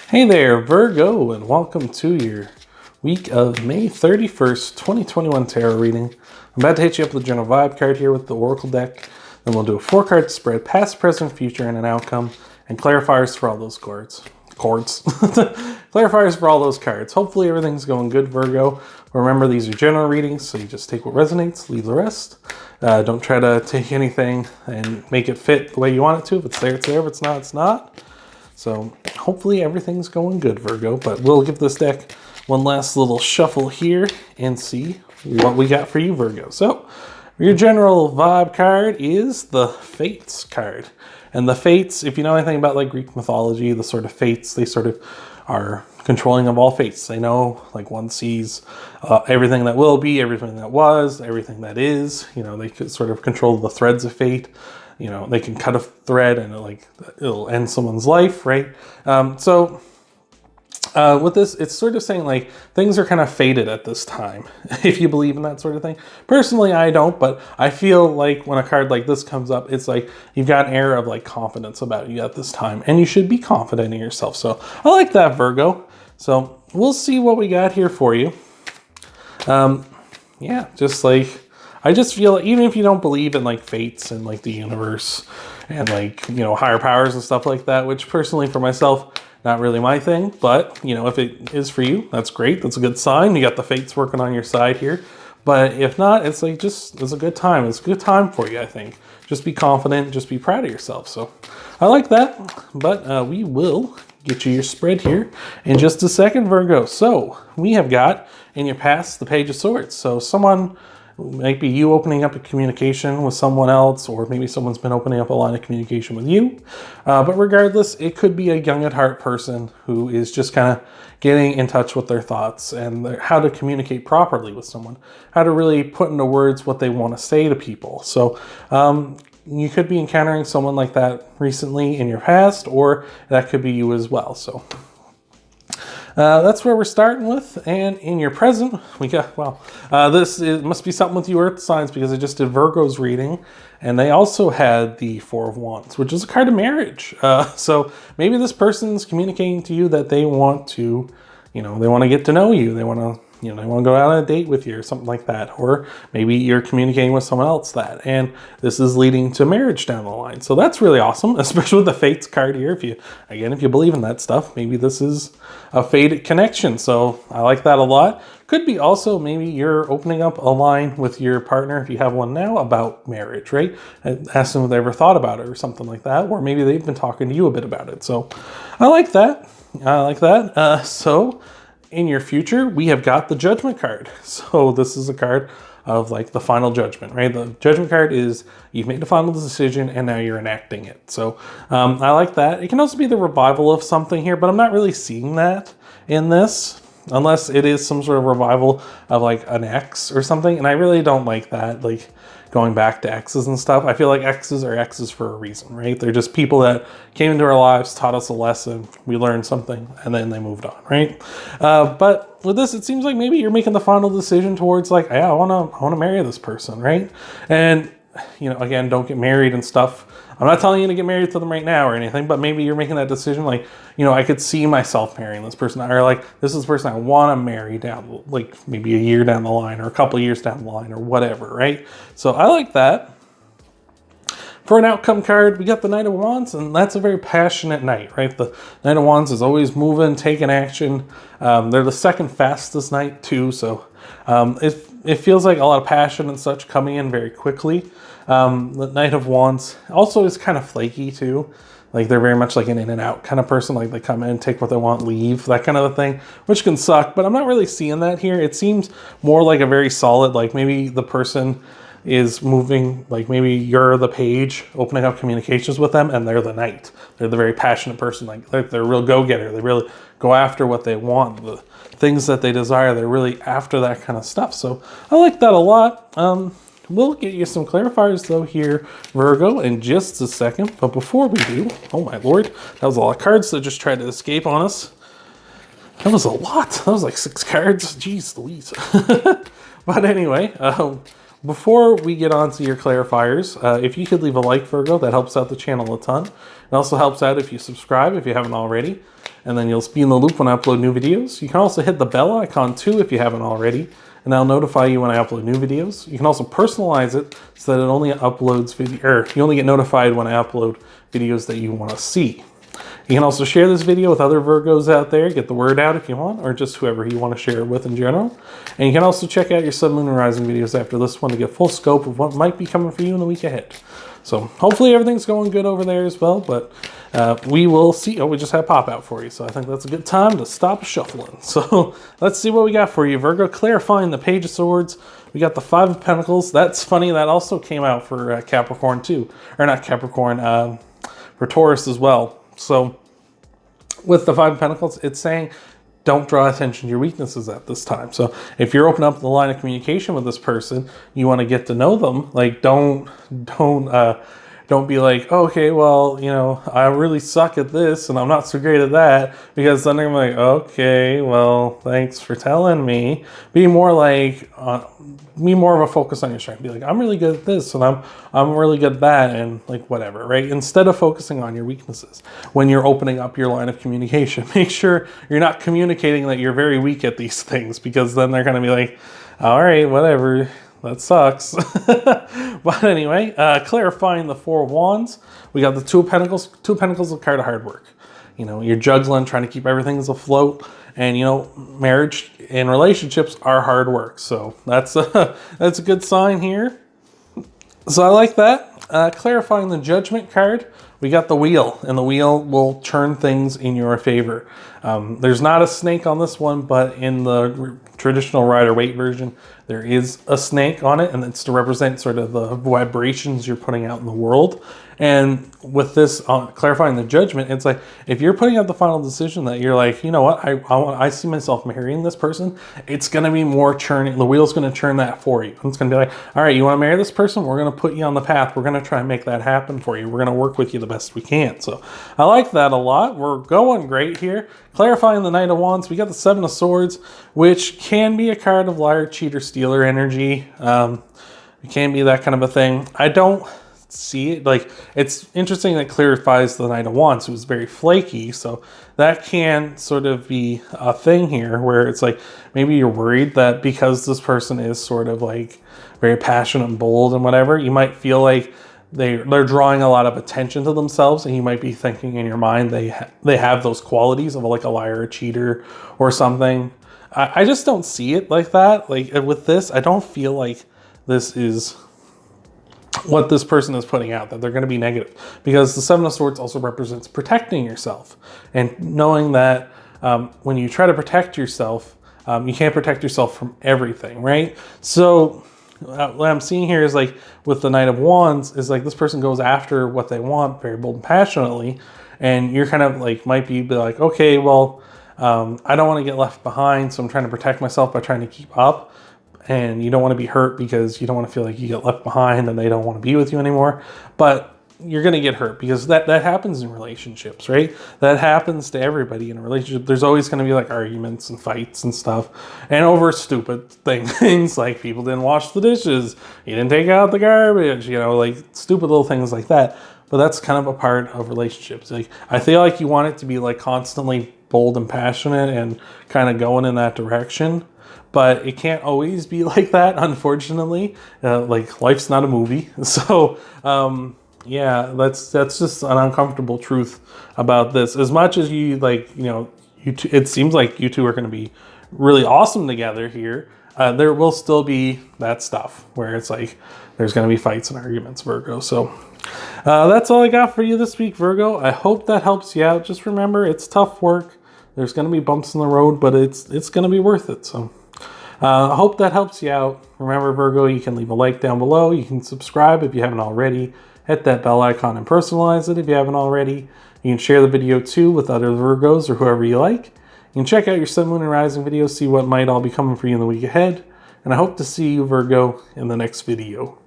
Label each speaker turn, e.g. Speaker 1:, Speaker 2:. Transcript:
Speaker 1: Hey there, Virgo, and welcome to your week of May 31st, 2021 tarot reading. I'm about to hit you up with the general vibe card here with the Oracle deck. Then we'll do a 4-card spread, past, present, future, and an outcome, and clarifiers for all those cards. Clarifiers for all those cards. Hopefully everything's going good, Virgo. Remember, these are general readings, so you just take what resonates, leave the rest. Don't try to take anything and make it fit the way you want it to. If it's there, it's there. If it's not, it's not. So hopefully everything's going good, Virgo, but we'll give this deck one last little shuffle here and see what we got for you, Virgo. So your general vibe card is the Fates card. And the Fates, if you know anything about like Greek mythology, the sort of Fates, they sort of are controlling of all fates. They know, like, one sees everything that will be, everything that was, everything that is. You know, they could sort of control the threads of fate. You know, they can cut a thread and it'll end someone's life, right? With this, it's sort of saying like things are kind of fated at this time, if you believe in that sort of thing. Personally, I don't, but I feel like when a card like this comes up, it's like you've got an air of like confidence about you at this time, and you should be confident in yourself. So I like that, Virgo. So we'll see what we got here for you. Yeah, just like, I just feel like even if you don't believe in like fates and like the universe and like, you know, higher powers and stuff like that, which personally for myself, not really my thing, but you know, if it is for you, that's great. That's a good sign. You got the fates working on your side here. But if not, it's like just, it's a good time. It's a good time for you, I think. Just be confident, just be proud of yourself. So I like that, but we will get you your spread here in just a second, Virgo. So we have got in your past the Page of Swords. So someone, might be you opening up a communication with someone else, or maybe someone's been opening up a line of communication with you. But regardless, it could be a young at heart person who is just kind of getting in touch with their thoughts and how to communicate properly with someone, how to really put into words what they want to say to people. So you could be encountering someone like that recently in your past, or that could be you as well. So that's where we're starting with. And in your present, we got, well, it must be something with you earth signs, because I just did Virgo's reading, and they also had the Four of Wands, which is a card of marriage. So maybe this person's communicating to you that they want to, you know, they want to get to know you. They want to, you know, they want to go out on a date with you or something like that. Or maybe you're communicating with someone else and this is leading to marriage down the line. So that's really awesome, especially with the Fates card here. If you believe in that stuff, maybe this is a fated connection. So I like that a lot. Could be also maybe you're opening up a line with your partner, if you have one now, about marriage, right? And ask them if they ever thought about it or something like that. Or maybe they've been talking to you a bit about it. So I like that. So in your future, we have got the Judgment card. So this is a card of like the final judgment, right? The Judgment card is you've made the final decision and now you're enacting it. So I like that. It can also be the revival of something here, but I'm not really seeing that in this, unless it is some sort of revival of like an ex or something. And I really don't like that, like going back to exes and stuff. I feel like exes are exes for a reason, right? They're just people that came into our lives, taught us a lesson, we learned something, and then they moved on, right? But with this, it seems like maybe you're making the final decision towards like, yeah, I want to marry this person, right? And, you know, again, don't get married and stuff. I'm not telling you to get married to them right now or anything, but maybe you're making that decision like, you know, I could see myself marrying this person, or like, this is the person I want to marry down, like maybe a year down the line or a couple years down the line or whatever, right? So I like that. For an outcome card, we got the Knight of Wands, and that's a very passionate knight, right? The Knight of Wands is always moving, taking action. They're the second fastest knight too, so it feels like a lot of passion and such coming in very quickly. The Knight of Wands also is kind of flaky too. Like they're very much like an in and out kind of person. Like they come in, take what they want, leave, that kind of a thing, which can suck, but I'm not really seeing that here. It seems more like a very solid, like maybe the person is moving, like maybe you're the page opening up communications with them and they're the knight. They're the very passionate person. Like they're a real go-getter. They really go after what they want, the things that they desire. They're really after that kind of stuff. So I like that a lot. We'll get you some clarifiers though here, Virgo, in just a second. But before we do, oh my lord, that was a lot of cards that just tried to escape on us. That was a lot. That was like 6 cards. Jeez Louise. But anyway, before we get on to your clarifiers, if you could leave a like, Virgo, that helps out the channel a ton. It also helps out if you subscribe if you haven't already. and then you'll be in the loop when I upload new videos. You can also hit the bell icon too if you haven't already, and that'll notify you when I upload new videos. You can also personalize it so that it only uploads video, or you only get notified when I upload videos that you want to see. You can also share this video with other Virgos out there, get the word out if you want, or just whoever you want to share it with in general. And you can also check out your Sun, Moon, and Rising videos after this one to get full scope of what might be coming for you in the week ahead. So hopefully everything's going good over there as well, but we will see. Oh, we just had a pop out for you, so I think that's a good time to stop shuffling. So let's see what we got for you, Virgo. Clarifying the Page of Swords. We got the Five of Pentacles. That's funny. That also came out for Capricorn too. Or not Capricorn, for Taurus as well. So with the Five of Pentacles, it's saying don't draw attention to your weaknesses at this time. So if you're opening up the line of communication with this person, you want to get to know them. Like don't be like, oh, okay, well, you know, I really suck at this and I'm not so great at that, because then they're like, okay, well, thanks for telling me. Be more like, be more of a focus on your strength. Be like, I'm really good at this and I'm really good at that, and like whatever, right? Instead of focusing on your weaknesses when you're opening up your line of communication, make sure you're not communicating that you're very weak at these things, because then they're going to be like, all right, whatever. That sucks. But anyway, clarifying the Four of Wands, we got the Two of Pentacles. Two of Pentacles is a card of hard work. You know, you're juggling, trying to keep everything afloat, and you know, marriage and relationships are hard work. So that's a good sign here. So I like that. Clarifying the Judgment card, we got the Wheel, and the Wheel will turn things in your favor. There's not a snake on this one, but in the traditional Rider-Waite version, there is a snake on it, and it's to represent sort of the vibrations you're putting out in the world. And with this, clarifying the Judgment, it's like, if you're putting out the final decision that you're like, you know what, I see myself marrying this person, it's going to be more churning. The wheel's going to churn that for you. It's going to be like, all right, you want to marry this person? We're going to put you on the path. We're going to try and make that happen for you. We're going to work with you the best we can. So I like that a lot. We're going great here. Clarifying the Knight of Wands, we got the Seven of Swords, which can be a card of liar, cheater, stealer energy. It can be that kind of a thing. I don't see it. Like, it's interesting that clarifies the Knight of Wands, who's very flaky, so that can sort of be a thing here where it's like, maybe you're worried that because this person is sort of like very passionate and bold and whatever, you might feel like they're drawing a lot of attention to themselves, and you might be thinking in your mind they have those qualities of like a liar, a cheater, or something. I just don't see it like that. Like with this, I don't feel like this is what this person is putting out, that they're going to be negative, because the Seven of Swords also represents protecting yourself and knowing that when you try to protect yourself, you can't protect yourself from everything, right? So what I'm seeing here is like with the Knight of Wands is like this person goes after what they want very bold and passionately, and you're kind of like might be like, okay, well, I don't want to get left behind, so I'm trying to protect myself by trying to keep up. And you don't want to be hurt because you don't want to feel like you get left behind and they don't want to be with you anymore. But you're going to get hurt because that happens in relationships, right? That happens to everybody in a relationship. There's always going to be like arguments and fights and stuff, and over stupid things like people didn't wash the dishes, you didn't take out the garbage, you know, like stupid little things like that. But that's kind of a part of relationships. Like, I feel like you want it to be like constantly bold and passionate and kind of going in that direction. But it can't always be like that, unfortunately. Like, life's not a movie. So, yeah, that's just an uncomfortable truth about this. As much as you, like, you know, it seems like you two are going to be really awesome together here. There will still be that stuff where it's like there's going to be fights and arguments, Virgo. So that's all I got for you this week, Virgo. I hope that helps you out. Just remember, it's tough work. There's going to be bumps in the road, but it's going to be worth it. So I hope that helps you out. Remember, Virgo, you can leave a like down below. You can subscribe if you haven't already. Hit that bell icon and personalize it if you haven't already. You can share the video too with other Virgos or whoever you like. You can check out your Sun, Moon, and Rising videos, see what might all be coming for you in the week ahead. And I hope to see you, Virgo, in the next video.